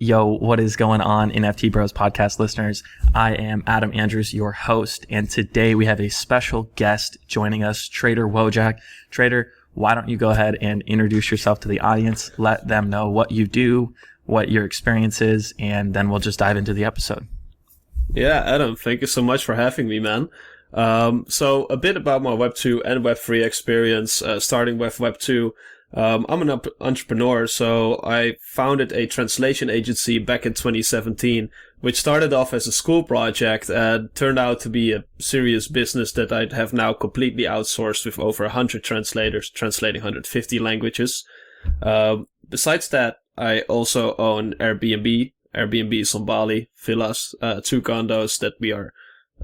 Yo, what is going on, NFT Bros Podcast listeners? I am Adam Andrews, your host, and today we have a special guest joining us, Trader Wojak. Trader, why don't you go ahead and introduce yourself to the audience, let them know what you do, what your experience is, and then we'll just dive into the episode. Yeah, Adam, thank you so much for having me, man. So a bit about my Web2 and Web3 experience, starting with Web2. I'm an entrepreneur, so I founded a translation agency back in 2017, which started off as a school project and turned out to be a serious business that I have now completely outsourced with over 100 translators, translating 150 languages. Besides that, I also own Airbnb. Airbnb is on Bali, villas, 2 condos that we are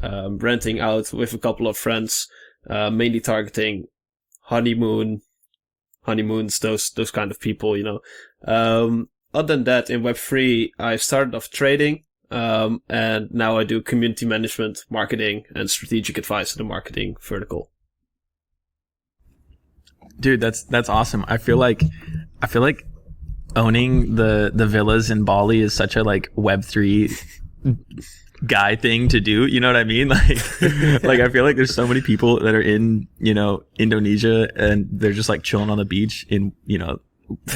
renting out with a couple of friends, mainly targeting honeymoons, those kind of people, you know. Other than that, in Web3, I started off trading, and now I do community management, marketing, and strategic advice in the marketing vertical. Dude, that's awesome. I feel like owning the villas in Bali is such a like Web3 guy thing to do, you know what I mean? Like I feel like there's so many people that are in, you know, Indonesia and they're just like chilling on the beach in, you know,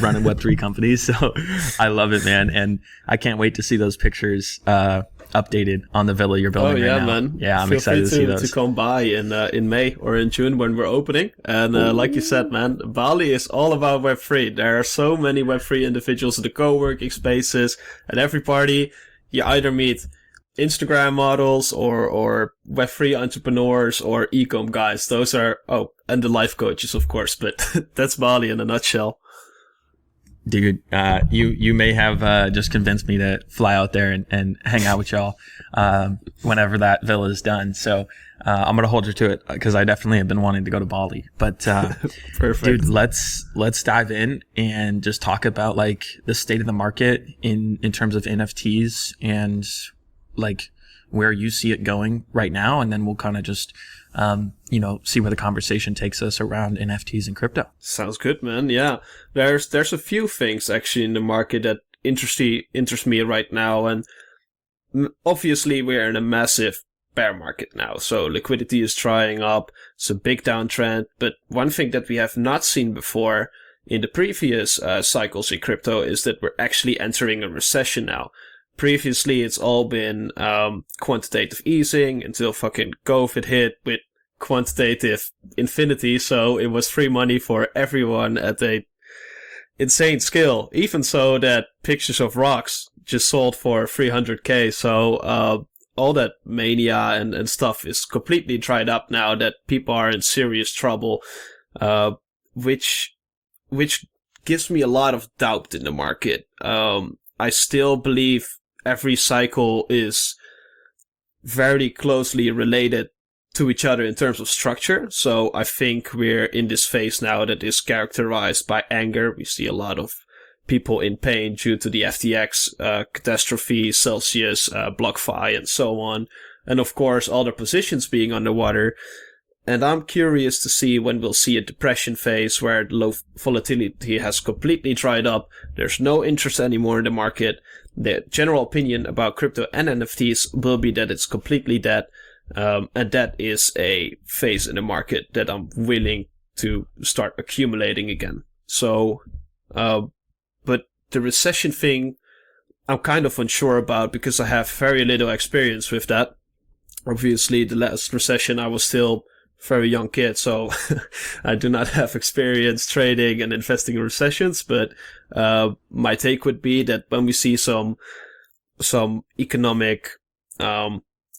running Web3 companies. So I love it, man, and I can't wait to see those pictures updated on the villa you're building right now. Man. Yeah, I'm Feel excited free to see those. to come by in May or in June when we're opening. And like you said, man, Bali is all about Web3. There are so many Web3 individuals in the co-working spaces. At every party, you either meet Instagram models or Web3 entrepreneurs or e-com guys. Those are, and the life coaches, of course, but that's Bali in a nutshell. Dude, you may have just convinced me to fly out there and hang out with y'all whenever that villa is done. So I'm gonna hold you to it because I definitely have been wanting to go to Bali. But Perfect. Dude, let's dive in and just talk about like the state of the market in terms of NFTs and like where you see it going right now, and then we'll kind of just see where the conversation takes us around NFTs and crypto. Sounds good, man. Yeah, there's a few things actually in the market that interest me right now, and obviously we're in a massive bear market now, so liquidity is drying up. It's a big downtrend, but one thing that we have not seen before in the previous cycles in crypto is that we're actually entering a recession now. Previously, it's all been quantitative easing until fucking COVID hit with quantitative infinity. So it was free money for everyone at a insane scale. Even so that pictures of rocks just sold for 300K. So all that mania and stuff is completely dried up now that people are in serious trouble, which gives me a lot of doubt in the market. I still believe every cycle is very closely related to each other in terms of structure. So I think we're in this phase now that is characterized by anger. We see a lot of people in pain due to the FTX catastrophe, Celsius, BlockFi, and so on. And of course, all their positions being underwater. And I'm curious to see when we'll see a depression phase where low volatility has completely dried up. There's no interest anymore in the market. The general opinion about crypto and NFTs will be that it's completely dead. And that is a phase in the market that I'm willing to start accumulating again. So, but the recession thing, I'm kind of unsure about because I have very little experience with that. Obviously, the last recession, I was still very young kid, so I do not have experience trading and investing in recessions, but my take would be that when we see some economic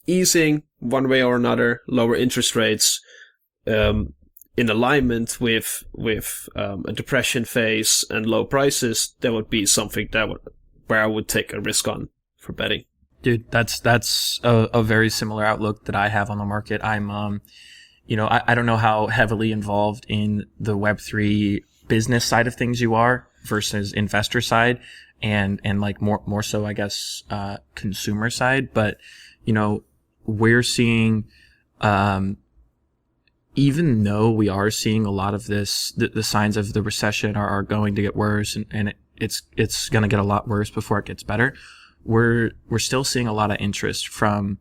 easing one way or another, lower interest rates in alignment with a depression phase and low prices, that would be something where I would take a risk on for betting. Dude, that's a very similar outlook that I have on the market. I'm I don't know how heavily involved in the Web3 business side of things you are versus investor side and like more so, I guess, consumer side. But, we're seeing, even though we are seeing a lot of this, the signs of the recession are going to get worse and it's going to get a lot worse before it gets better. We're still seeing a lot of interest from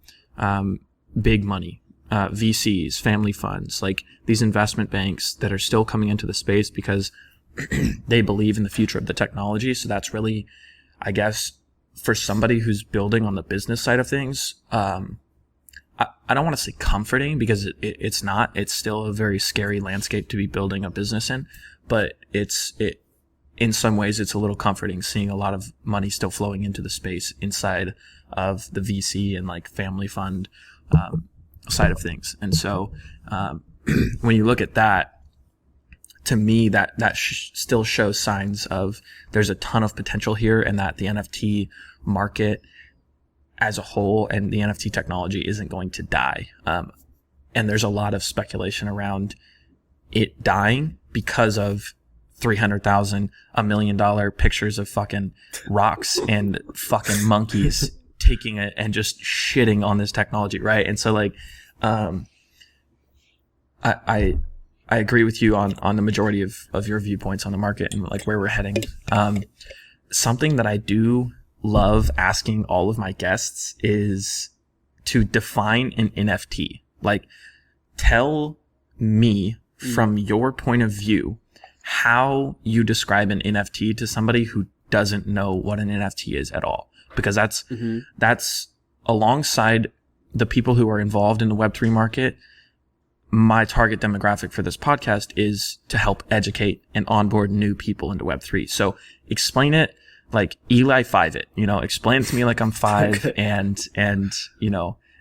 big money, VCs, family funds, like these investment banks that are still coming into the space because they believe in the future of the technology. So that's really, I guess, for somebody who's building on the business side of things, I don't want to say comforting because it's not. It's still a very scary landscape to be building a business in, but in some ways it's a little comforting seeing a lot of money still flowing into the space inside of the VC and like family fund side of things. And so when you look at that, to me, that still shows signs of there's a ton of potential here, and that the NFT market as a whole and the NFT technology isn't going to die. And there's a lot of speculation around it dying because of 300,000, $1 million pictures of fucking rocks and fucking monkeys taking it and just shitting on this technology, right? And so like, I agree with you on the majority of your viewpoints on the market and like where we're heading. Something that I do love asking all of my guests is to define an NFT. Like, tell me from your point of view how you describe an NFT to somebody who doesn't know what an NFT is at all, because that's alongside the people who are involved in the Web3 market. My target demographic for this podcast is to help educate and onboard new people into Web3. So explain it like Eli 5 it, explain it to me like I'm 5 okay. and,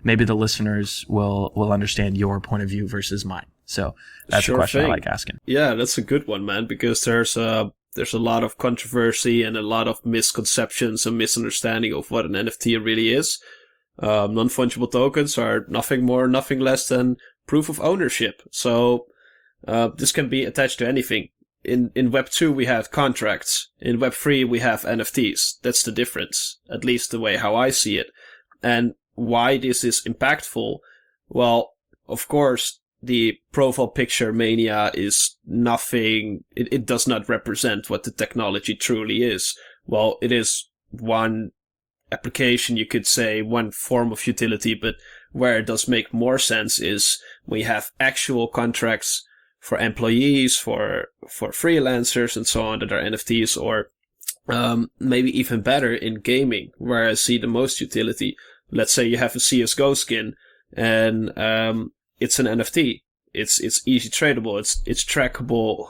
maybe the listeners will understand your point of view versus mine. So that's a question I like asking. Yeah, that's a good one, man, because there's a lot of controversy and a lot of misconceptions and misunderstanding of what an NFT really is. Non-fungible tokens are nothing more, nothing less than proof of ownership. So this can be attached to anything. In Web 2 we have contracts. In Web 3 we have NFTs. That's the difference, at least the way how I see it. And why this is impactful? Well, of course, the profile picture mania is nothing. It does not represent what the technology truly is. Well, it is one application, you could say, one form of utility, but where it does make more sense is we have actual contracts for employees, for freelancers and so on that are NFTs, or maybe even better in gaming, where I see the most utility. Let's say you have a CSGO skin and it's an NFT. It's easy tradable. It's trackable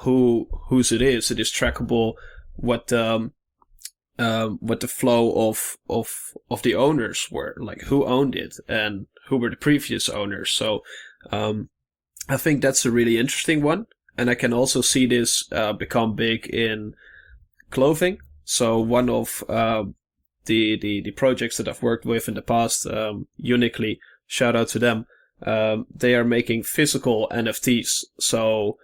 whose it is. It is trackable what the flow of the owners were, like who owned it and who were the previous owners. So I think that's a really interesting one, and I can also see this become big in clothing. So one of the projects that I've worked with in the past, Uniquely, shout out to them. They are making physical NFTs. So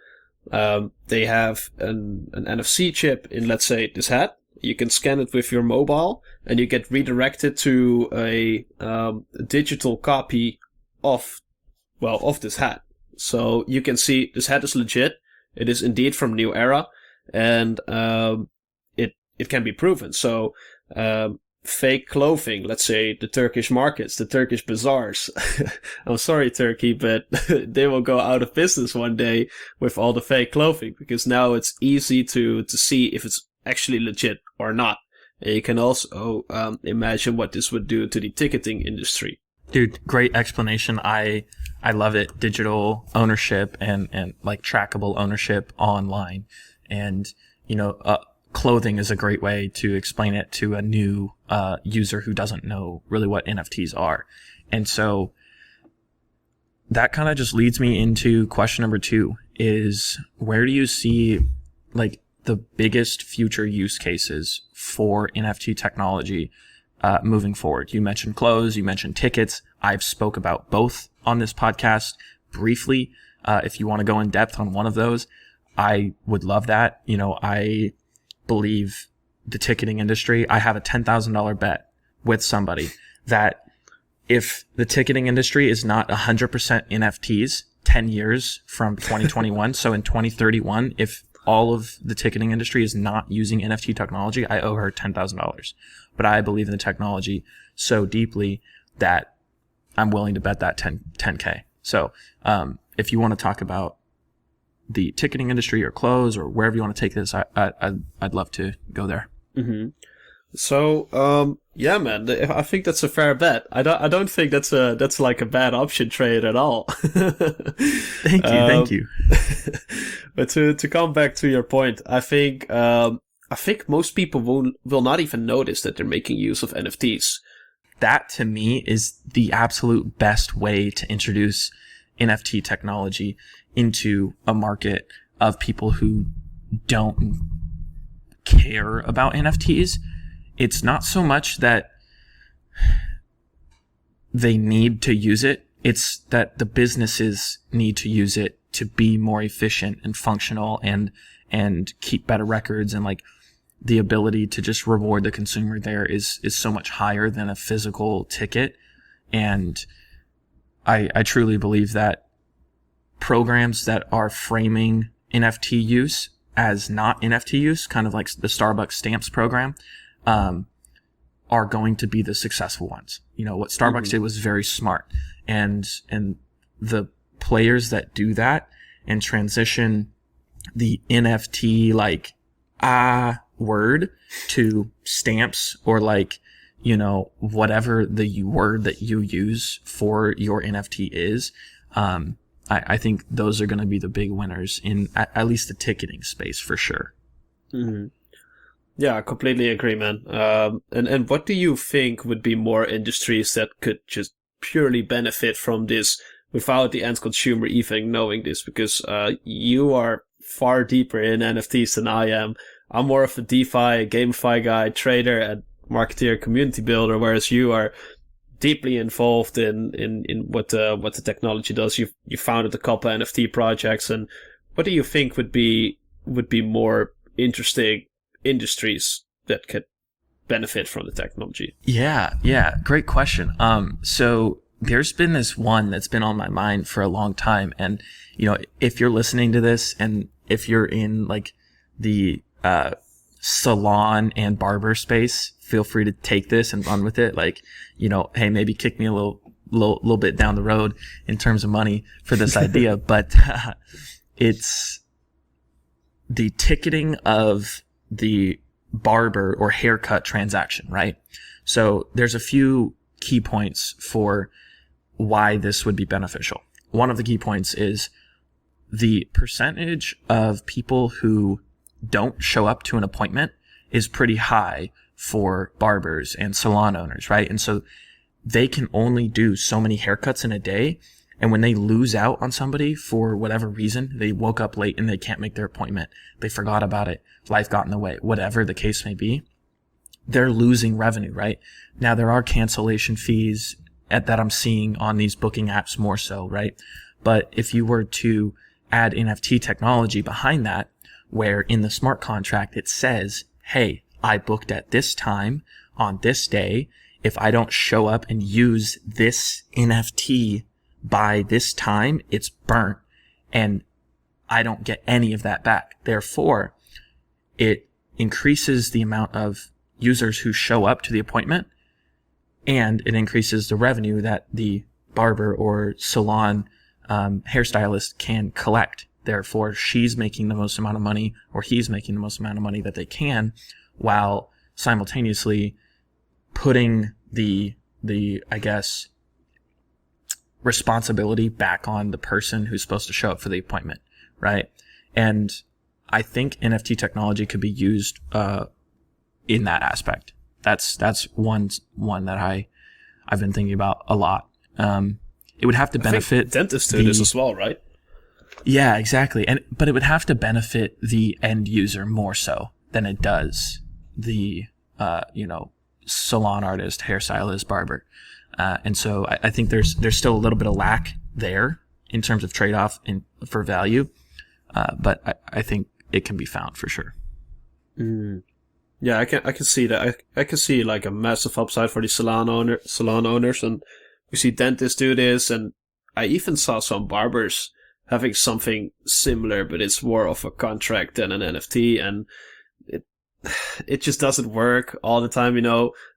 they have an NFC chip in, let's say, this hat. You can scan it with your mobile and you get redirected to a digital copy of this hat. So you can see this hat is legit. It is indeed from New Era, and it can be proven. So fake clothing, let's say the Turkish markets, the Turkish bazaars. I'm sorry, Turkey, but they will go out of business one day with all the fake clothing, because now it's easy to see if it's actually legit or not. And you can also imagine what this would do to the ticketing industry. Dude, great explanation. I love it. Digital ownership and like trackable ownership online. And, clothing is a great way to explain it to a new user who doesn't know really what NFTs are. And so that kind of just leads me into question number 2 is, where do you see like the biggest future use cases for NFT technology moving forward? You mentioned clothes, you mentioned tickets. I've spoke about both on this podcast briefly. If you want to go in depth on one of those, I would love that. I believe the ticketing industry, I have a $10,000 bet with somebody that if the ticketing industry is not 100% NFTs 10 years from 2021, so in 2031, if all of the ticketing industry is not using NFT technology, I owe her $10,000. But I believe in the technology so deeply that I'm willing to bet that 10K. So if you want to talk about the ticketing industry or clothes or wherever you want to take this, I'd love to go there. Mm-hmm. So, yeah, man, I think that's a fair bet. I don't think that's like a bad option trade at all. Thank you. But to come back to your point, I think most people will not even notice that they're making use of NFTs. That to me is the absolute best way to introduce NFT technology into a market of people who don't care about NFTs. It's not so much that they need to use it. It's that the businesses need to use it to be more efficient and functional and keep better records, and like the ability to just reward the consumer there is so much higher than a physical ticket. And I truly believe that programs that are framing NFT use as not NFT use, kind of like the Starbucks stamps program, are going to be the successful ones. You know, what Starbucks did was very smart. And the players that do that and transition the NFT word to stamps, or like, you know, whatever the word that you use for your NFT is, I think those are going to be the big winners in at least the ticketing space for sure. Mm-hmm. Yeah, I completely agree, man. And what do you think would be more industries that could just purely benefit from this without the end consumer even knowing this? Because you are far deeper in NFTs than I am. I'm more of a DeFi, GameFi guy, trader, and marketeer, community builder, whereas you are deeply involved in what the technology does. You founded a couple NFT projects, and what do you think would be more interesting industries that could benefit from the technology? Yeah, great question. So there's been this one that's been on my mind for a long time, and you know, if you're listening to this and if you're in like the salon and barber space, feel free to take this and run with it. Like, you know, hey, maybe kick me a little bit down the road in terms of money for this idea, but it's the ticketing of the barber or haircut transaction, right? So there's a few key points for why this would be beneficial. One of the key points is the percentage of people who don't show up to an appointment is pretty high for barbers and salon owners, right? And so they can only do so many haircuts in a day. And when they lose out on somebody for whatever reason, they woke up late and they can't make their appointment, they forgot about it, life got in the way, whatever the case may be, they're losing revenue, right? Now there are cancellation fees that I'm seeing on these booking apps more so, right? But if you were to add NFT technology behind that, where in the smart contract it says, hey, I booked at this time on this day. If I don't show up and use this NFT by this time, it's burnt and I don't get any of that back. Therefore, it increases the amount of users who show up to the appointment, and it increases the revenue that the barber or salon hairstylist can collect. Therefore, she's making the most amount of money, or he's making the most amount of money that they can, while simultaneously putting the I guess responsibility back on the person who's supposed to show up for the appointment, right? And I think NFT technology could be used in that aspect. That's one that I've been thinking about a lot. It would have to benefit dentists do this as well, right? Yeah, exactly. But it would have to benefit the end user more so than it does the salon artist, hairstylist, barber. And so I think there's still a little bit of lack there in terms of trade-off for value. But I think it can be found for sure. Mm. Yeah, I can see that. I can see like a massive upside for the salon owners, and we see dentists do this, and I even saw some barbers having something similar, but it's more of a contract than an NFT, and it just doesn't work all the time.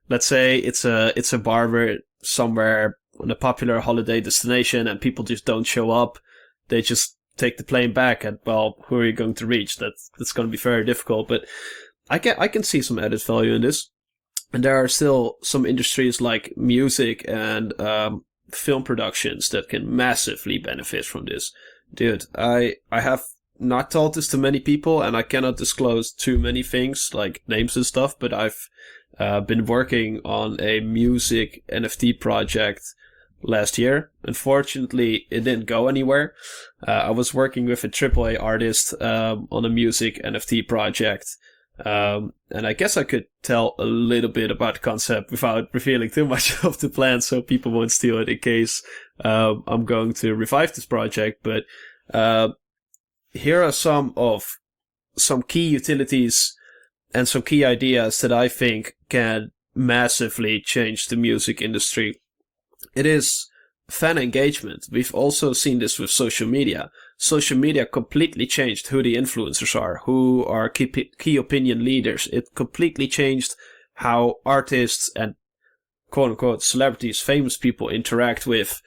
Let's say it's a barber somewhere on a popular holiday destination, and people just don't show up. They just take the plane back, and well, who are you going to reach? That's going to be very difficult. But I can see some added value in this, and there are still some industries like music and film productions that can massively benefit from this. Dude, I have not told this to many people, and I cannot disclose too many things like names and stuff, but I've been working on a music NFT project last year. Unfortunately, it didn't go anywhere. I was working with a AAA artist on a music NFT project, and I guess I could tell a little bit about the concept without revealing too much of the plan, so people won't steal it in case I'm going to revive this project. But here are some key utilities and some key ideas that I think can massively change the music industry. It is fan engagement. We've also seen this with social media. Social media completely changed who the influencers are, who are key opinion leaders. It completely changed how artists and quote-unquote celebrities, famous people interact with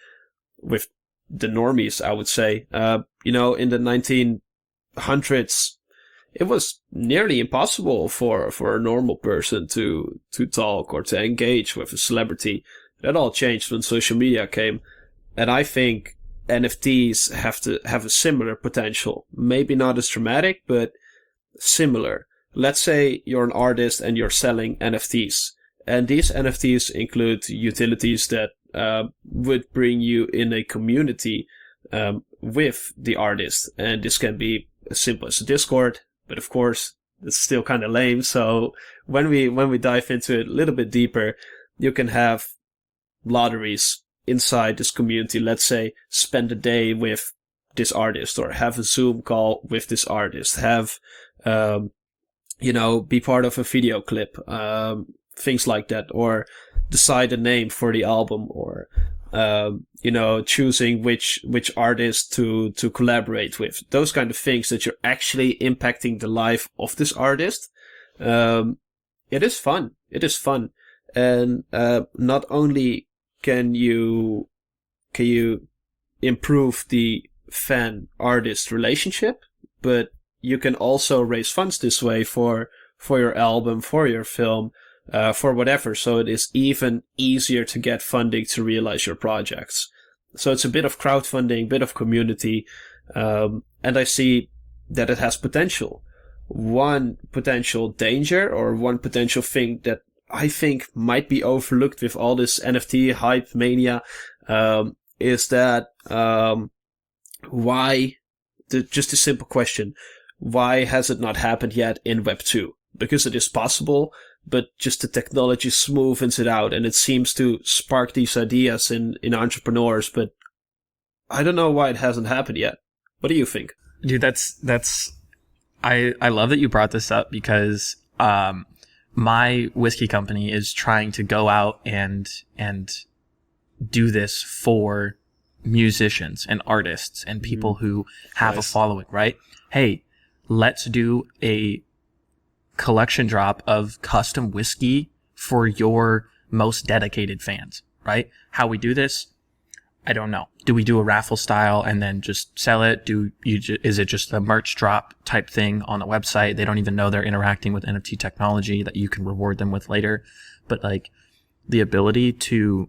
the normies, I would say. In the 1900s, it was nearly impossible for a normal person to talk or to engage with a celebrity. That all changed when social media came. And I think NFTs have to have a similar potential. Maybe not as dramatic, but similar. Let's say you're an artist and you're selling NFTs. And these NFTs include utilities that would bring you in a community with the artist. And this can be as simple as a Discord, but of course, it's still kind of lame. So when we dive into it a little bit deeper, you can have lotteries inside this community. Let's say spend a day with this artist, or have a Zoom call with this artist, have be part of a video clip, things like that, or decide a name for the album, or choosing which artist to collaborate with. Those kind of things that you're actually impacting the life of this artist. It is fun. And not only can you improve the fan artist relationship, but you can also raise funds this way for your album, for your film, for whatever. So it is even easier to get funding to realize your projects. So it's a bit of crowdfunding, bit of community, and I see that it has potential. One potential danger, or one potential thing that I think might be overlooked with all this NFT hype mania, is that just a simple question, why has it not happened yet in Web 2? Because it is possible, but just the technology smoothens it out, and it seems to spark these ideas in entrepreneurs, but I don't know why it hasn't happened yet. What do you think? Dude, I love that you brought this up, because my whiskey company is trying to go out and do this for musicians and artists and people who have a following, right? Hey, let's do a collection drop of custom whiskey for your most dedicated fans, right? How we do this, I don't know. Do we do a raffle style and then just sell it? Is it just a merch drop type thing on the website? They don't even know they're interacting with NFT technology that you can reward them with later. But like the ability to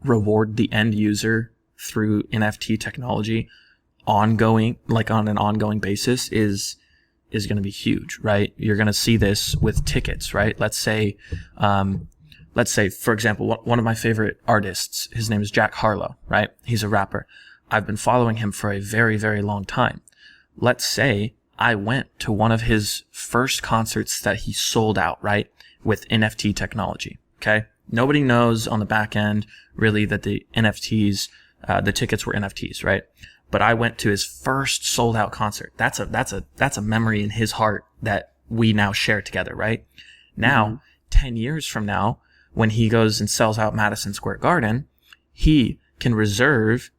reward the end user through NFT technology on an ongoing basis is going to be huge, right? You're going to see this with tickets, right? Let's say, for example, one of my favorite artists, his name is Jack Harlow, right? He's a rapper. I've been following him for a very, very long time. Let's say I went to one of his first concerts that he sold out, right? With NFT technology. Okay. Nobody knows on the back end really that the NFTs, the tickets were NFTs, right? But I went to his first sold out concert. That's a memory in his heart that we now share together, right? Now, 10 years from now, when he goes and sells out Madison Square Garden, he can reserve,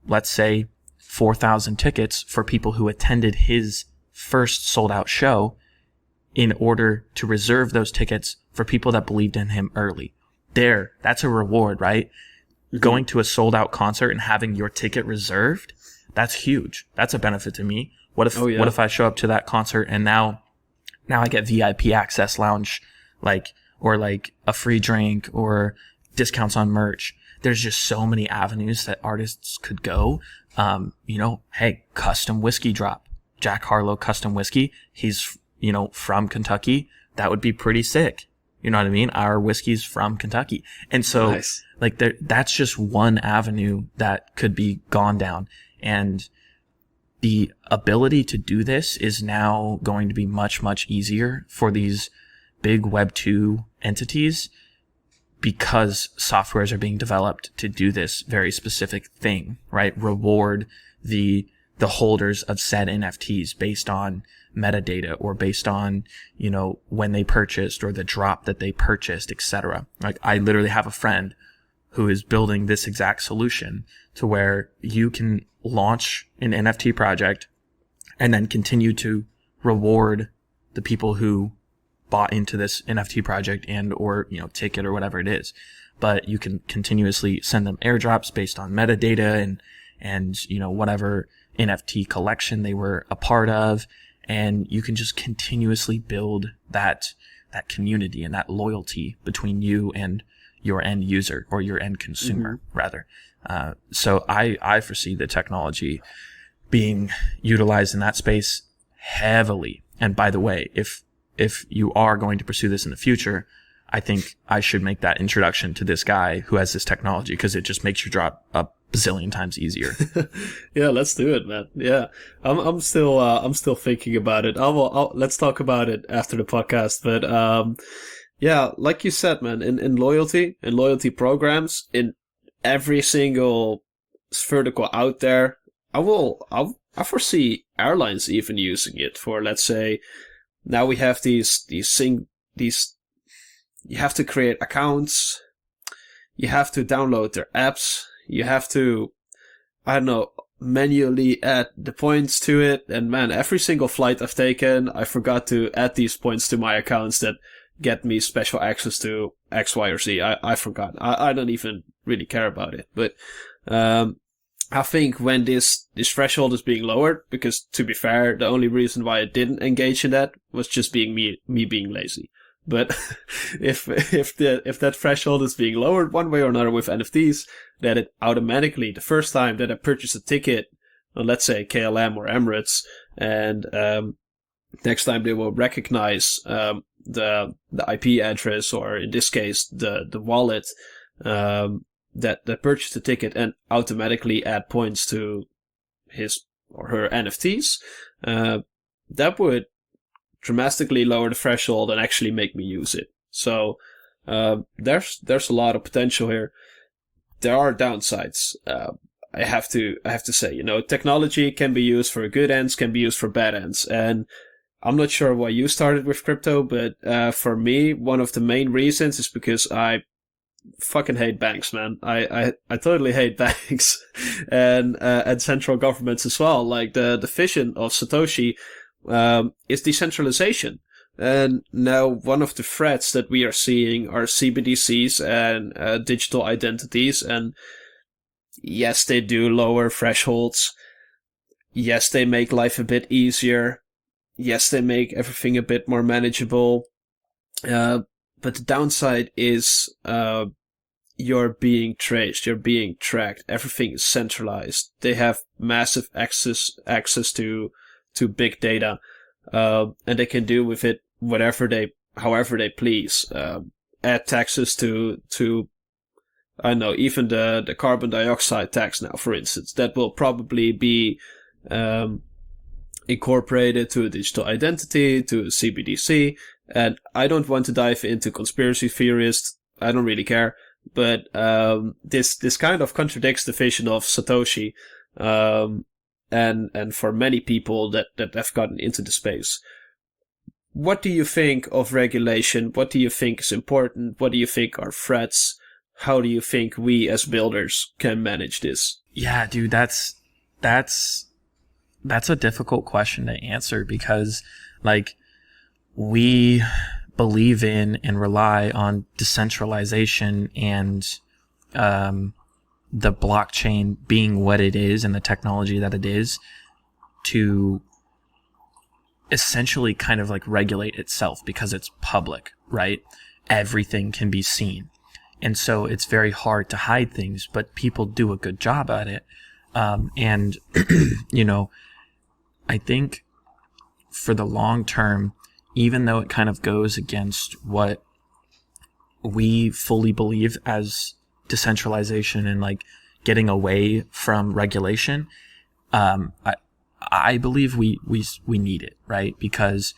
let's say, 4,000 tickets for people who attended his first sold out show in order to reserve those tickets for people that believed in him early. That's a reward, right? Mm-hmm. Going to a sold out concert and having your ticket reserved, that's huge. That's a benefit to me. What if I show up to that concert and now I get VIP access lounge, or a free drink or discounts on merch. There's just so many avenues that artists could go. Hey, custom whiskey drop, Jack Harlow custom whiskey. He's, from Kentucky. That would be pretty sick. You know what I mean? Our whiskey's from Kentucky. And so nice. That's just one avenue that could be gone down. And the ability to do this is now going to be much, much easier for these big Web 2 entities because softwares are being developed to do this very specific thing, right? Reward the holders of said NFTs based on metadata or based on, when they purchased or the drop that they purchased, etc. I literally have a friend who is building this exact solution to where you can launch an NFT project and then continue to reward the people who bought into this NFT project or ticket or whatever it is. But you can continuously send them airdrops based on metadata and whatever NFT collection they were a part of. And you can just continuously build that community and that loyalty between you and your end user or your end consumer, rather. So I foresee the technology being utilized in that space heavily. And by the way, if you are going to pursue this in the future, I think I should make that introduction to this guy who has this technology because it just makes your job a bazillion times easier. Yeah, let's do it, man. Yeah, I'm still thinking about it. Let's talk about it after the podcast. But yeah, like you said, man, in loyalty programs, in every single vertical out there, I foresee airlines even using it for, let's say, now we have these you have to create accounts, you have to download their apps, you have to, manually add the points to it. And man, every single flight I've taken, I forgot to add these points to my accounts that get me special access to X, Y, or Z. I forgot. I don't even really care about it. But I think when this threshold is being lowered, because to be fair, the only reason why I didn't engage in that was just being me being lazy. But if that threshold is being lowered one way or another with NFTs, that it automatically, the first time that I purchase a ticket on, let's say, KLM or Emirates, and next time they will recognize the IP address, or in this case the wallet that purchased the ticket, and automatically add points to his or her NFTs, that would dramatically lower the threshold and actually make me use it. So there's a lot of potential here. There are downsides. I have to say, technology can be used for good ends, can be used for bad ends. And I'm not sure why you started with crypto, but for me, one of the main reasons is because I fucking hate banks, man. I totally hate banks and central governments as well. Like the vision of Satoshi is decentralization. And now one of the threats that we are seeing are CBDCs and digital identities. And yes, they do lower thresholds. Yes, they make life a bit easier. Yes, they make everything a bit more manageable. But the downside is you're being traced, you're being tracked. Everything is centralized. They have massive access to big data, and they can do with it however they please. Add taxes to I don't know, even the carbon dioxide tax now, for instance, that will probably be incorporated to a digital identity, to a CBDC. And I don't want to dive into conspiracy theorists. I don't really care. But this kind of contradicts the vision of Satoshi. And for many people that have gotten into the space. What do you think of regulation? What do you think is important? What do you think are threats? How do you think we as builders can manage this? Yeah, dude, that's that's a difficult question to answer because like we believe in and rely on decentralization and the blockchain being what it is and the technology that it is to essentially kind of like regulate itself because it's public, right? Everything can be seen. And so it's very hard to hide things, but people do a good job at it. And, you know, I think for the long term, even though it kind of goes against what we fully believe as decentralization and like getting away from regulation, I believe we need it, right? Because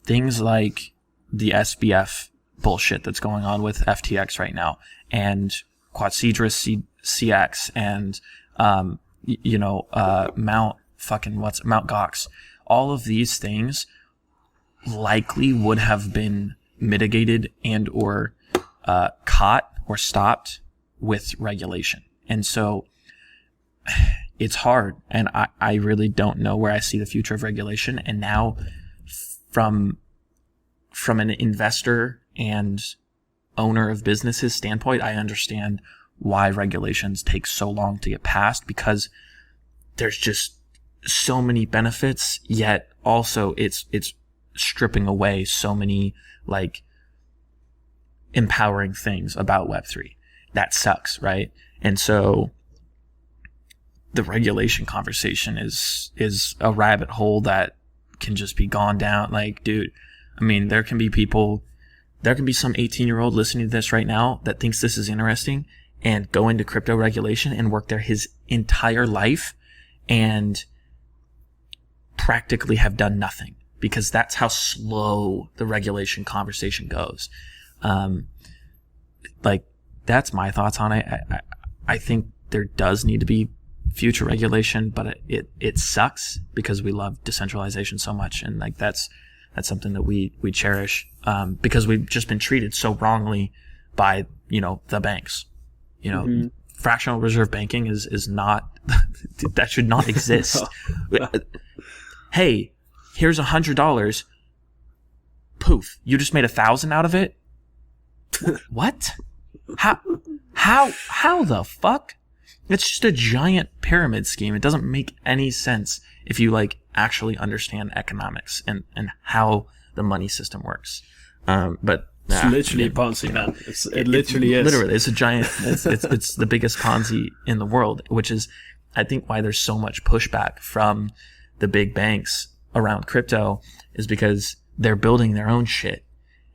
things like the SBF bullshit that's going on with FTX right now, and Quadsidra CX, and Mount Gox, all of these things likely would have been mitigated and or caught or stopped with regulation. And so it's hard, and I really don't know where I see the future of regulation. And now from an investor and owner of businesses standpoint, I understand why regulations take so long to get passed, because there's just so many benefits, yet also it's stripping away so many like empowering things about Web3. That sucks, right? And so the regulation conversation is a rabbit hole that can just be gone down. Like, dude, I mean, there can be some 18-year-old listening to this right now that thinks this is interesting and go into crypto regulation and work there his entire life and practically have done nothing, because that's how slow the regulation conversation goes. Like, that's my thoughts on it. I think there does need to be future regulation, but it sucks because we love decentralization so much, and like that's something that we cherish, because we've just been treated so wrongly by the banks. Fractional reserve banking is not that should not exist. No. Hey, here's $100. Poof! You just made 1,000 out of it. What? How the fuck? It's just a giant pyramid scheme. It doesn't make any sense if you like actually understand economics and how the money system works. But it's literally Ponzi, man. It literally is. Literally, it's a giant. It's the biggest Ponzi in the world, which is, I think, why there's so much pushback from the big banks around crypto, is because they're building their own shit,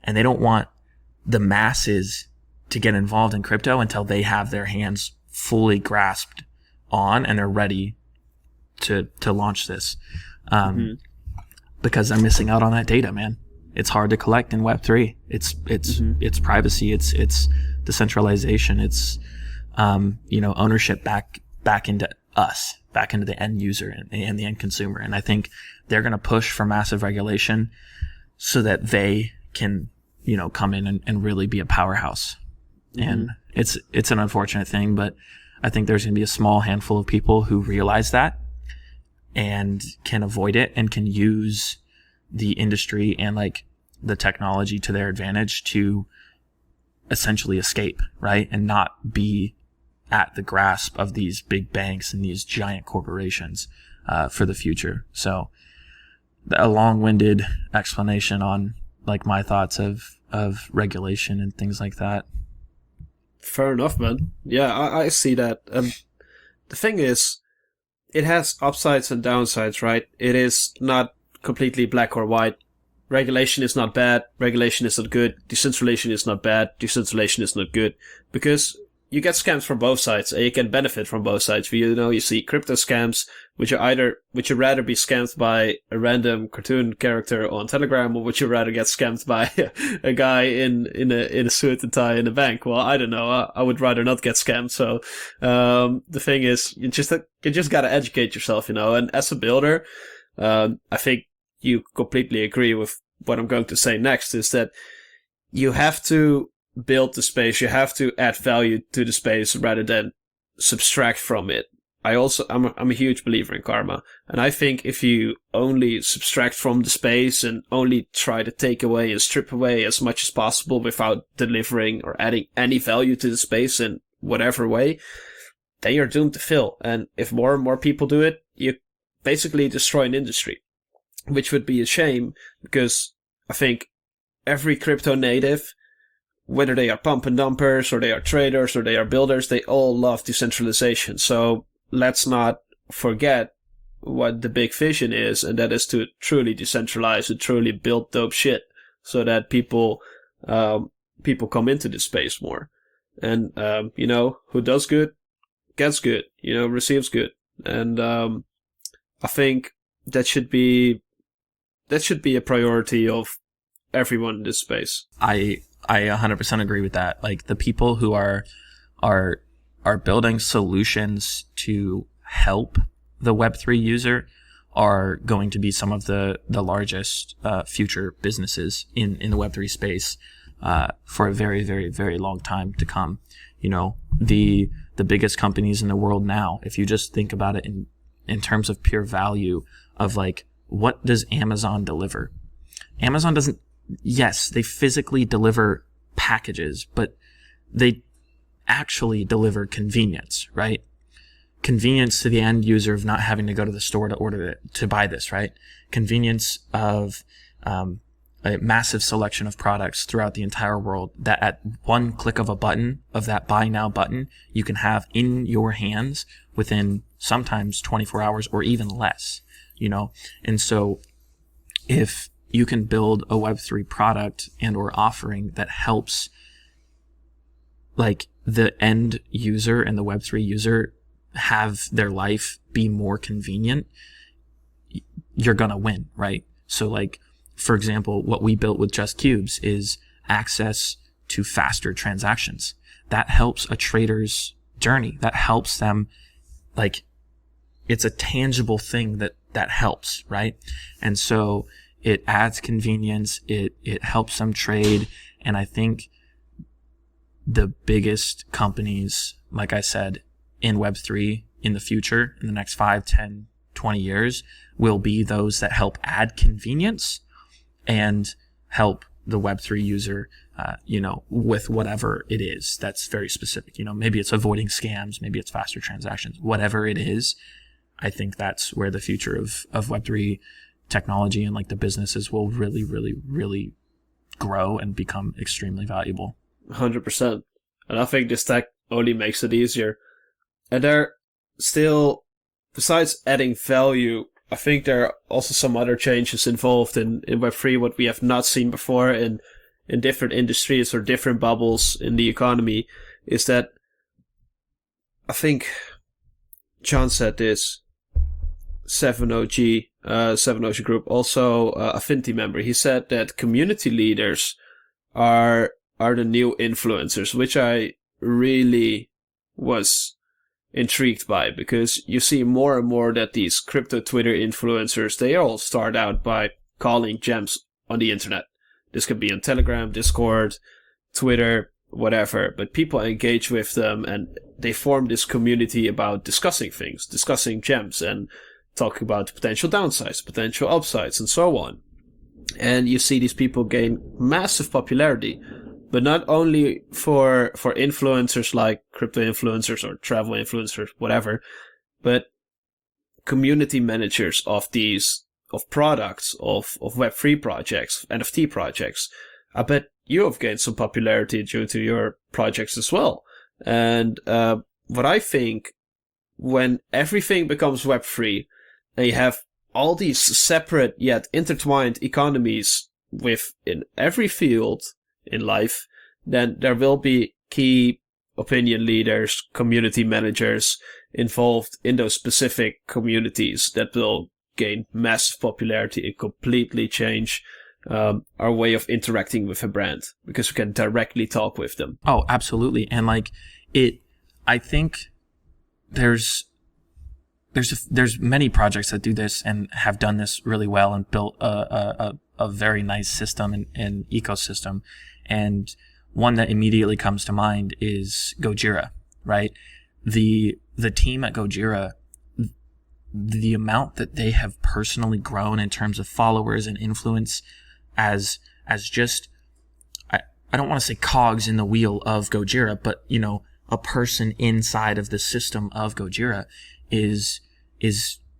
and they don't want the masses to get involved in crypto until they have their hands fully grasped on and they're ready to launch this, because they're missing out on that data, man. It's hard to collect in Web3. It's privacy. It's decentralization. It's ownership back into us, back into the end user and the end consumer. And I think they're going to push for massive regulation so that they can come in and really be a powerhouse. And it's an unfortunate thing, but I think there's going to be a small handful of people who realize that and can avoid it and can use the industry and like the technology to their advantage to essentially escape, right? And not be at the grasp of these big banks and these giant corporations for the future. So a long-winded explanation on like my thoughts of regulation and things like that. Fair enough, man. Yeah, I see that. The thing is, it has upsides and downsides, right? It is not completely black or white. Regulation is not bad. Regulation is not good. Decentralization is not bad. Decentralization is not good. Because you get scams from both sides, and you can benefit from both sides. You see crypto scams, would you rather be scammed by a random cartoon character on Telegram, or would you rather get scammed by a guy in a suit and tie in a bank? Well, I don't know. I would rather not get scammed. So the thing is, you just gotta educate yourself, And as a builder, I think you completely agree with what I'm going to say next, is that you have to build the space. You have to add value to the space rather than subtract from it. I'm a huge believer in karma. And I think if you only subtract from the space and only try to take away and strip away as much as possible without delivering or adding any value to the space in whatever way, then you're doomed to fail. And if more and more people do it, you basically destroy an industry, which would be a shame, because I think every crypto native, whether they are pump and dumpers or they are traders or they are builders, they all love decentralization. So let's not forget what the big vision is, and that is to truly decentralize and truly build dope shit so that people come into this space more. And, who does good gets good, receives good. And I think that should be a priority of everyone in this space. I 100% agree with that. Like, the people who are building solutions to help the Web3 user are going to be some of the largest future businesses in the Web3 space for a very, very, very long time to come. The biggest companies in the world now, if you just think about it in terms of pure value of, like, what does Amazon deliver? Amazon doesn't, yes, they physically deliver packages, but they actually deliver convenience, right? Convenience to the end user of not having to go to the store to order it, to buy this, right? Convenience of a massive selection of products throughout the entire world that at one click of a button, of that buy now button, you can have in your hands within sometimes 24 hours or even less, And so if you can build a Web3 product and or offering that helps, like, the end user and the Web3 user have their life be more convenient, you're gonna win, right? So, like, for example, what we built with Just Cubes is access to faster transactions. That helps a trader's journey. That helps them, like, it's a tangible thing that helps, right? And so it adds convenience. It helps them trade. And I think the biggest companies, like I said, in Web3 in the future, in the next 5, 10, 20 years, will be those that help add convenience and help the Web3 user, with whatever it is that's very specific. Maybe it's avoiding scams, maybe it's faster transactions, whatever it is. I think that's where the future of Web3 technology and, like, the businesses will really, really, really grow and become extremely valuable. 100%. And I think this tech only makes it easier. And there still, besides adding value, I think there are also some other changes involved in Web3, what we have not seen before in different industries or different bubbles in the economy, is that I think John said this, 7OG Group, also a Affinity member. He said that community leaders are the new influencers, which I really was intrigued by, because you see more and more that these crypto Twitter influencers, they all start out by calling gems on the internet. This could be on Telegram, Discord, Twitter, whatever, but people engage with them and they form this community about discussing things, discussing gems and talking about potential downsides, potential upsides, and so on. And you see these people gain massive popularity, but not only for influencers like crypto influencers or travel influencers, whatever, but community managers of products, of Web3 projects, NFT projects. I bet you have gained some popularity due to your projects as well. And what I think, when everything becomes Web3, and you have all these separate yet intertwined economies within every field in life, then there will be key opinion leaders, community managers involved in those specific communities that will gain massive popularity and completely change our way of interacting with a brand, because we can directly talk with them. Oh, absolutely. And I think there's many projects that do this and have done this really well and built a very nice system and ecosystem. And one that immediately comes to mind is Gojira, right? the team at Gojira, the amount that they have personally grown in terms of followers and influence as just, I don't want to say cogs in the wheel of Gojira, but, you know, a person inside of the system of Gojira is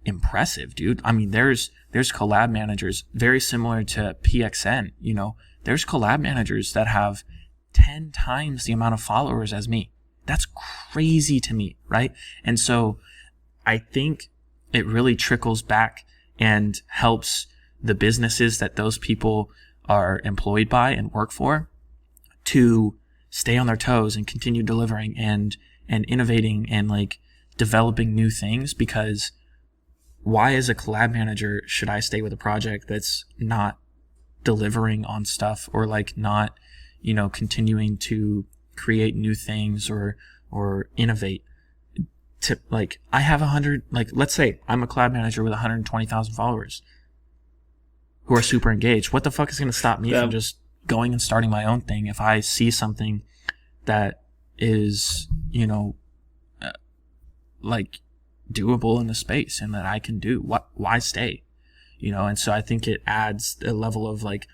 impressive, dude. I mean, there's collab managers very similar to PXN, you know, there's collab managers that have 10 times the amount of followers as me. That's crazy to me, right? And so I think it really trickles back and helps the businesses that those people are employed by and work for to stay on their toes and continue delivering and innovating and like developing new things. Because why, as a collab manager, should I stay with a project that's not delivering on stuff, or like not, you know, continuing to create new things or innovate? To like, I have 100, like, let's say I'm a collab manager with 120,000 followers who are super engaged. What the fuck is going to stop me from just going and starting my own thing if I see something that is, you know, like doable in the space and that I can do? Why stay? You know, and so I think it adds a level of like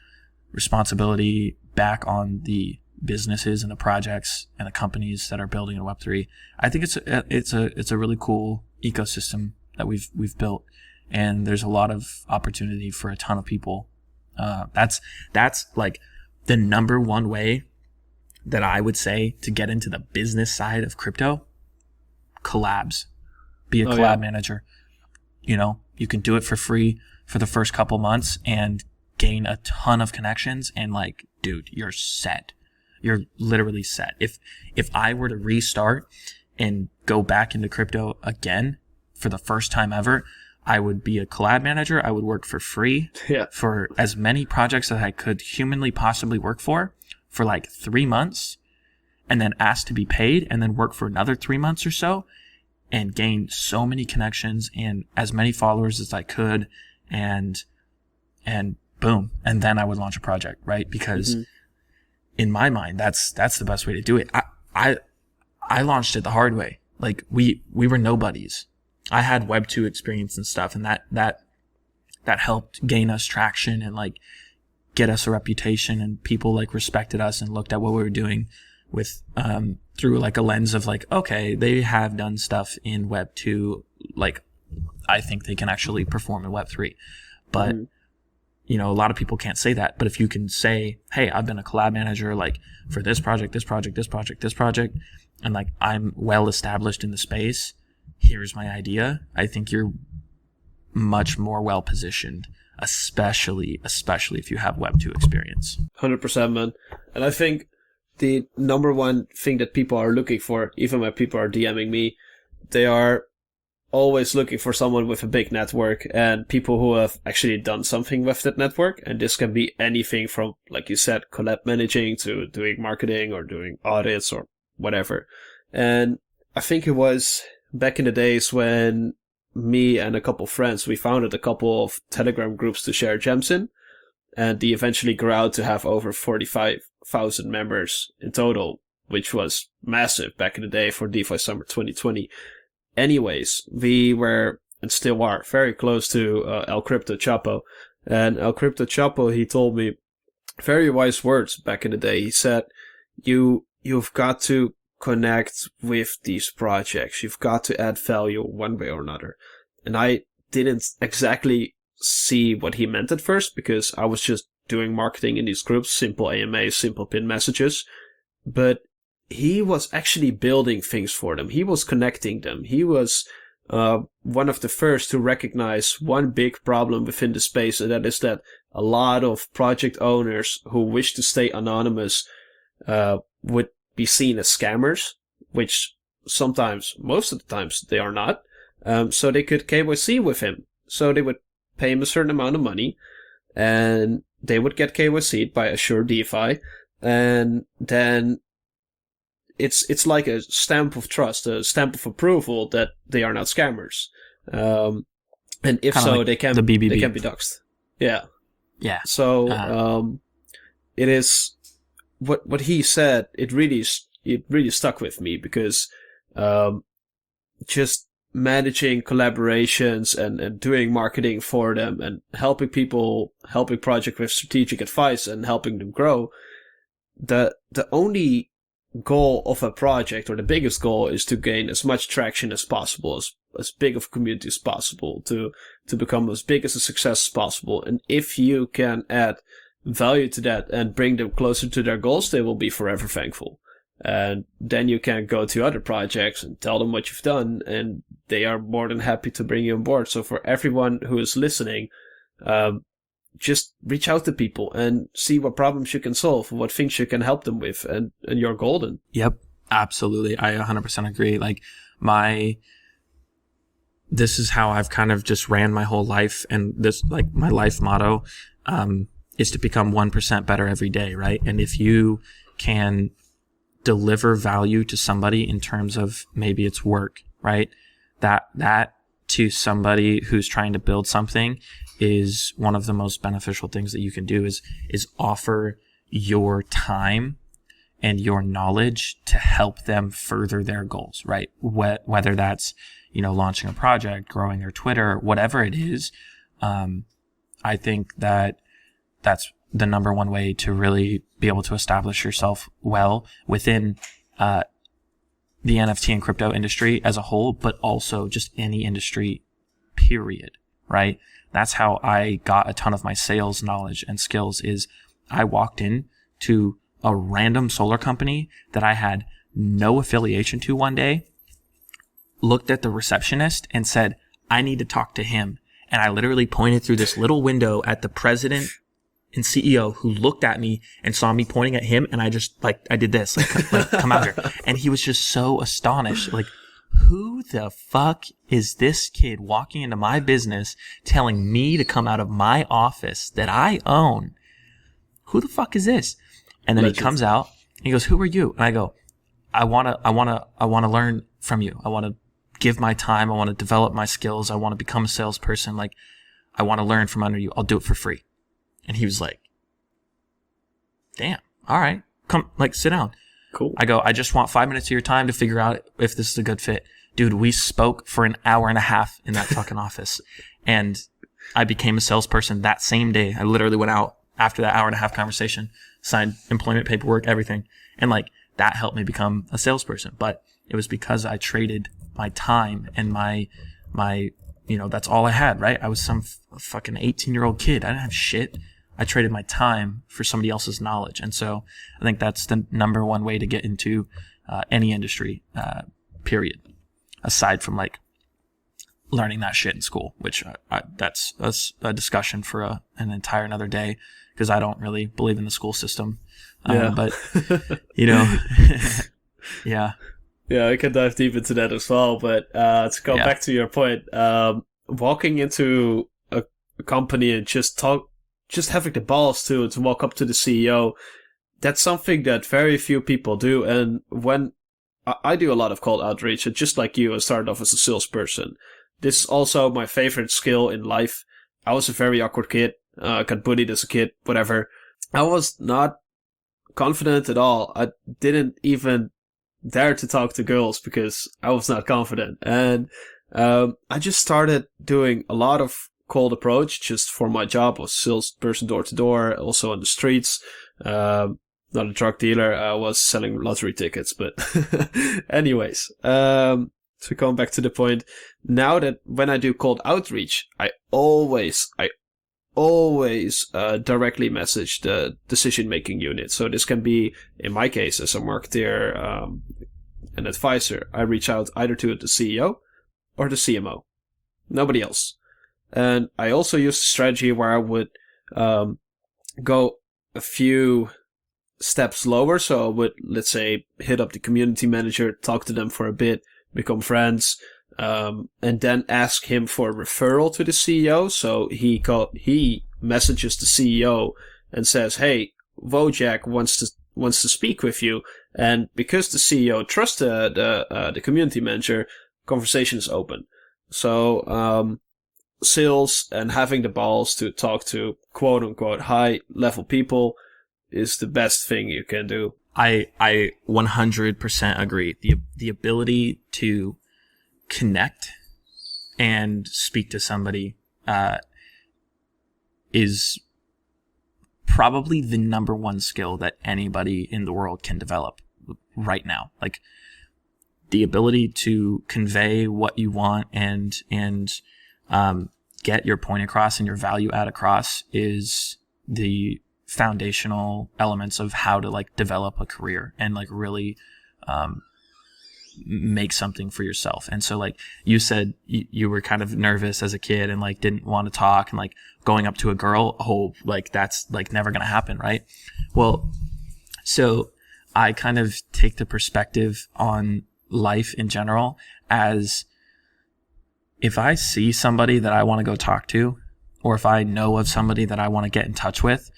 responsibility back on the businesses and the projects and the companies that are building in Web3. I think it's a really cool ecosystem that we've built, and there's a lot of opportunity for a ton of people. That's like the number one way that I would say to get into the business side of crypto. Collabs. Be a collab manager. You know, you can do it for free for the first couple months and gain a ton of connections, and like, dude, you're set. You're literally set. If I were to restart and go back into crypto again for the first time ever, I would be a collab manager. I would work for free for as many projects that I could humanly possibly work for like 3 months, and then ask to be paid, and then work for another 3 months or so and gain so many connections and as many followers as I could, and boom. And then I would launch a project, right? Because in my mind, that's the best way to do it. I launched it the hard way. Like we were nobodies. I had Web 2 experience and stuff, and that helped gain us traction and like get us a reputation, and people like respected us and looked at what we were doing with through like a lens of like, okay, they have done stuff in Web 2, like I think they can actually perform in Web 3. But you know, a lot of people can't say that. But if you can say, hey, I've been a collab manager like for this project, and like I'm well established in the space, here's my idea, I think you're much more well positioned, especially if you have Web 2 experience. 100%, man. And I think the number one thing that people are looking for, even when people are DMing me, they are always looking for someone with a big network and people who have actually done something with that network. And this can be anything from, like you said, collab managing to doing marketing or doing audits or whatever. And I think it was back in the days when me and a couple friends, we founded a couple of Telegram groups to share gems in. And they eventually grew out to have over 45,000 members in total, which was massive back in the day for DeFi Summer 2020. Anyways, we were and still are very close to El Crypto Chapo. And El Crypto Chapo, he told me very wise words back in the day. He said, you've got to connect with these projects. You've got to add value one way or another. And I didn't exactly see what he meant at first, because I was just doing marketing in these groups, simple AMA, simple pin messages. But he was actually building things for them. He was connecting them. He was one of the first to recognize one big problem within the space, and that is that a lot of project owners who wish to stay anonymous would be seen as scammers, which sometimes, most of the times, they are not. So they could KYC with him. So they would pay him a certain amount of money, and they would get KYC'd by Assure DeFi, and then it's like a stamp of trust, a stamp of approval that they are not scammers. And if Kinda so, like they can the BBB. they can be doxxed. Yeah. Yeah. So it is what he said. It really stuck with me, because just managing collaborations and doing marketing for them and helping projects with strategic advice and helping them grow, the only goal of a project, or the biggest goal, is to gain as much traction as possible, as big of a community as possible, to become as big as a success as possible. And if you can add value to that and bring them closer to their goals, they will be forever thankful. And then you can go to other projects and tell them what you've done, and they are more than happy to bring you on board. So for everyone who is listening, just reach out to people and see what problems you can solve, what things you can help them with, and you're golden. Yep, absolutely. I 100% agree. Like this is how I've kind of just ran my whole life, and this, like, my life motto is to become 1% better every day, right? And if you can deliver value to somebody in terms of maybe it's work, right? That to somebody who's trying to build something is one of the most beneficial things that you can do, is offer your time and your knowledge to help them further their goals, right? Whether that's, launching a project, growing their Twitter, whatever it is. I think that's the number one way to really be able to establish yourself well within the NFT and crypto industry as a whole, but also just any industry, period, right? That's how I got a ton of my sales knowledge and skills. Is I walked in to a random solar company that I had no affiliation to one day, looked at the receptionist and said, I need to talk to him. And I literally pointed through this little window at the president and CEO, who looked at me and saw me pointing at him. And I just, I did this, come out here. And he was just so astonished. Like, who the fuck is this kid walking into my business telling me to come out of my office that I own? Who the fuck is this? And then he comes out and he goes, who are you? And I go, I want to learn from you. I want to give my time. I want to develop my skills. I want to become a salesperson. Like, I want to learn from under you. I'll do it for free. And he was like, damn, all right, come, sit down. Cool. I go, I just want 5 minutes of your time to figure out if this is a good fit. Dude, we spoke for an hour and a half in that fucking office. And I became a salesperson that same day. I literally went out after that hour and a half conversation, signed employment paperwork, everything. And that helped me become a salesperson. But it was because I traded my time and my that's all I had, right? I was some fucking 18-year-old kid. I didn't have shit. I traded my time for somebody else's knowledge. And so I think that's the number one way to get into any industry, period. Aside from learning that shit in school, which that's a discussion for an entire another day, because I don't really believe in the school system. But, yeah. Yeah, I can dive deep into that as well. But to go back to your point, walking into a company and just having the balls to walk up to the CEO, that's something that very few people do. And when I do a lot of cold outreach, and just like you, I started off as a salesperson. This is also my favorite skill in life. I was a very awkward kid, got bullied as a kid, whatever. I was not confident at all. I didn't even dare to talk to girls because I was not confident. And I just started doing a lot of cold approach just for my job. I was salesperson door to door, also on the streets. Not a drug dealer. I was selling lottery tickets, but anyways, to come back to the point, now that when I do cold outreach, I always directly message the decision-making unit. So this can be, in my case, as a marketer, an advisor, I reach out either to the CEO or the CMO. Nobody else. And I also use a strategy where I would go a few steps lower. So I would, let's say, hit up the community manager, talk to them for a bit, become friends, and then ask him for a referral to the CEO. So he messages the CEO and says, "Hey, Wojak wants to speak with you." And because the CEO trusts the community manager, conversation is open. So sales and having the balls to talk to quote unquote high level people is the best thing you can do. I 100% agree. The ability to connect and speak to somebody is probably the number one skill that anybody in the world can develop right now. Like, the ability to convey what you want and get your point across and your value add across is the foundational elements of how to like develop a career and like really make something for yourself. And so like you said, you were kind of nervous as a kid and like didn't want to talk, and like going up to a girl, like that's like never going to happen, right? Well, so I kind of take the perspective on life in general as, if I see somebody that I want to go talk to, or if I know of somebody that I want to get in touch with,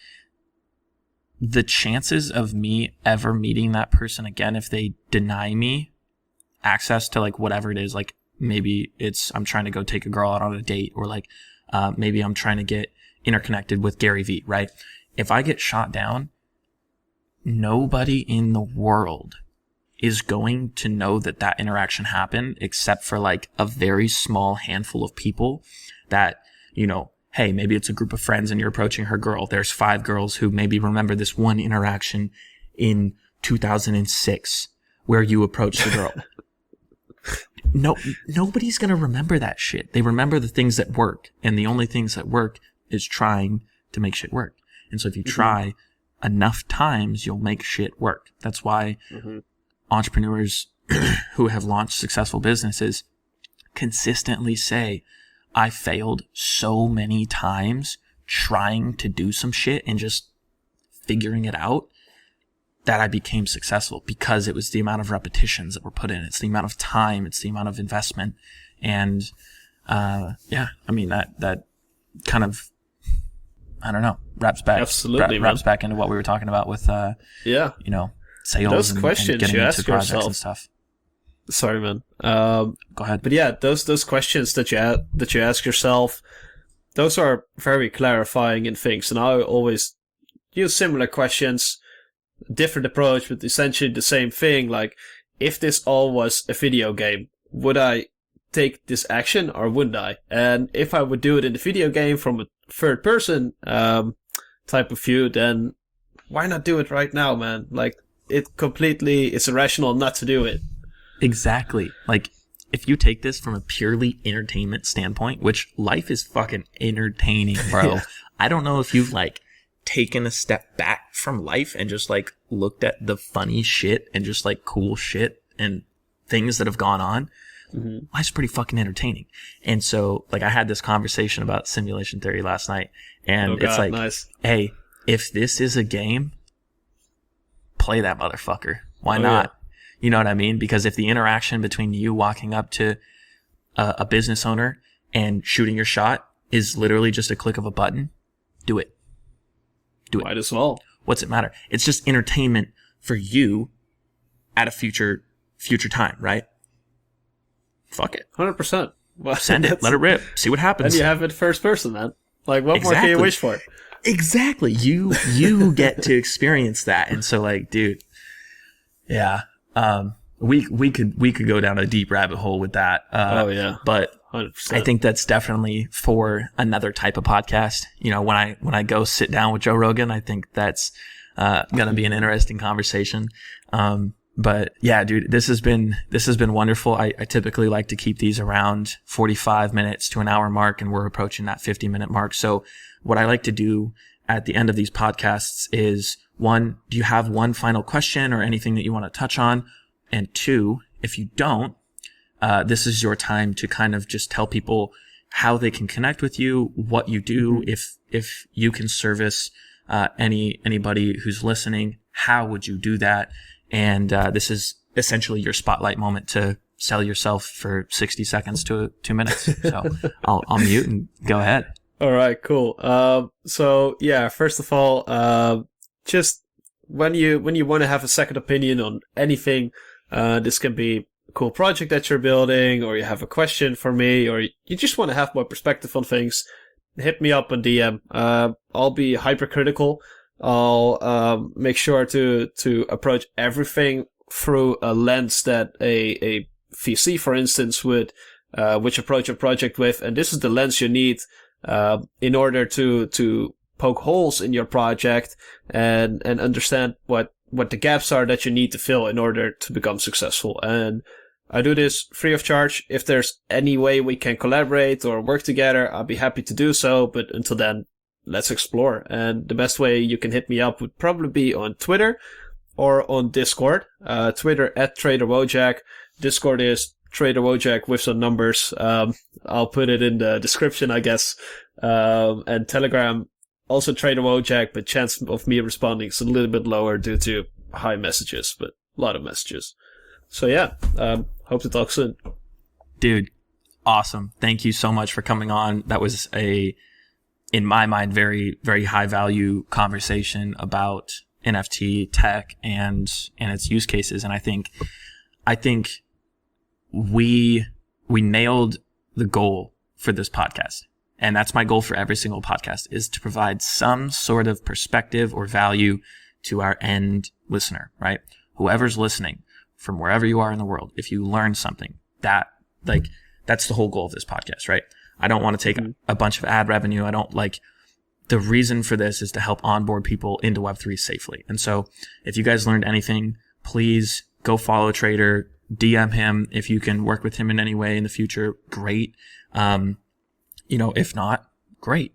the chances of me ever meeting that person again, if they deny me access to like whatever it is, like maybe it's I'm trying to go take a girl out on a date, or like maybe I'm trying to get interconnected with Gary Vee, right? If I get shot down, nobody in the world is going to know that interaction happened, except for like a very small handful of people that, you know, hey, maybe it's a group of friends and you're approaching her girl. There's 5 girls who maybe remember this one interaction in 2006 where you approached the girl. Nobody's going to remember that shit. They remember the things that work, and the only things that work is trying to make shit work. And so if you try enough times, you'll make shit work. That's why entrepreneurs who have launched successful businesses consistently say, I failed so many times trying to do some shit and just figuring it out that I became successful, because it was the amount of repetitions that were put in. It's the amount of time. It's the amount of investment. And, I mean, that kind of, I don't know, wraps back into what we were talking about with, you know, sales those and questions getting you into ask projects yourself. and stuff. Sorry, man. Go ahead. But yeah, those questions that you ask yourself, those are very clarifying in things. And I always use similar questions, different approach, but essentially the same thing. Like, if this all was a video game, would I take this action or wouldn't I? And if I would do it in the video game from a third person type of view, then why not do it right now, man? Like, it's irrational not to do it. Exactly. Like, if you take this from a purely entertainment standpoint, which life is fucking entertaining, bro. Yeah. I don't know if you've like taken a step back from life and just like looked at the funny shit and just like cool shit and things that have gone on. Life's pretty fucking entertaining. And so like I had this conversation about simulation theory last night, and it's like, nice. Hey, if this is a game, play that motherfucker. Why not? Yeah. You know what I mean? Because if the interaction between you walking up to a business owner and shooting your shot is literally just a click of a button, do it. Might as well. What's it matter? It's just entertainment for you at a future time, right? Fuck it. 100%. Well, send it. Let it rip. See what happens. And you have it first person, man. Like, what more can you wish for? Exactly. You get to experience that. And so, like, dude, yeah. We could go down a deep rabbit hole with that. But 100%. I think that's definitely for another type of podcast. You know, when I go sit down with Joe Rogan, I think that's gonna be an interesting conversation. But yeah, dude, this has been wonderful. I typically like to keep these around 45 minutes to an hour mark, and we're approaching that 50-minute mark. So what I like to do at the end of these podcasts is, 1, do you have one final question or anything that you want to touch on? And 2, if you don't, this is your time to kind of just tell people how they can connect with you, what you do, if you can service anybody who's listening, how would you do that? And this is essentially your spotlight moment to sell yourself for 60 seconds to 2 minutes. So I'll mute and go ahead. All right, cool. So yeah, first of all, just when you want to have a second opinion on anything, this can be a cool project that you're building, or you have a question for me, or you just want to have more perspective on things, hit me up on DM. I'll be hypercritical. I'll make sure to approach everything through a lens that a VC, for instance, would which approach a project with, and this is the lens you need in order to poke holes in your project and understand what the gaps are that you need to fill in order to become successful. And I do this free of charge. If there's any way we can collaborate or work together, I'll be happy to do so. But until then, let's explore. And the best way you can hit me up would probably be on Twitter or on Discord. Twitter at Trader Wojak. Discord is Trader Wojak with some numbers. I'll put it in the description, I guess. And Telegram, also Trader Wojak, but chance of me responding is a little bit lower due to high messages, but a lot of messages. So yeah, hope to talk soon. Dude, awesome. Thank you so much for coming on. That was in my mind, very, very high value conversation about NFT tech and its use cases. And I think we nailed the goal for this podcast. And that's my goal for every single podcast, is to provide some sort of perspective or value to our end listener, right? Whoever's listening from wherever you are in the world, if you learn something, that's the whole goal of this podcast, right? I don't want to take a bunch of ad revenue. The reason for this is to help onboard people into Web3 safely. And so if you guys learned anything, please go follow Trader, DM him. If you can work with him in any way in the future, great. If not, great.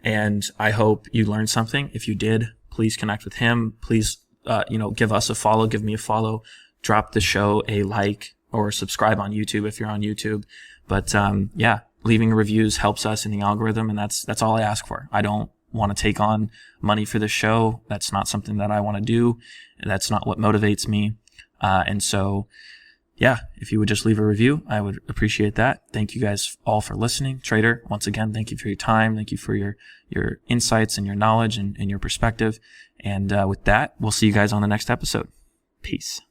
And I hope you learned something. If you did, please connect with him. Please, give us a follow, give me a follow, drop the show a like or subscribe on YouTube if you're on YouTube. But, leaving reviews helps us in the algorithm, and that's all I ask for. I don't want to take on money for the show. That's not something that I want to do. That's not what motivates me. And so, if you would just leave a review, I would appreciate that. Thank you guys all for listening. Trader, once again, thank you for your time. Thank you for your insights and your knowledge and your perspective. And with that, we'll see you guys on the next episode. Peace.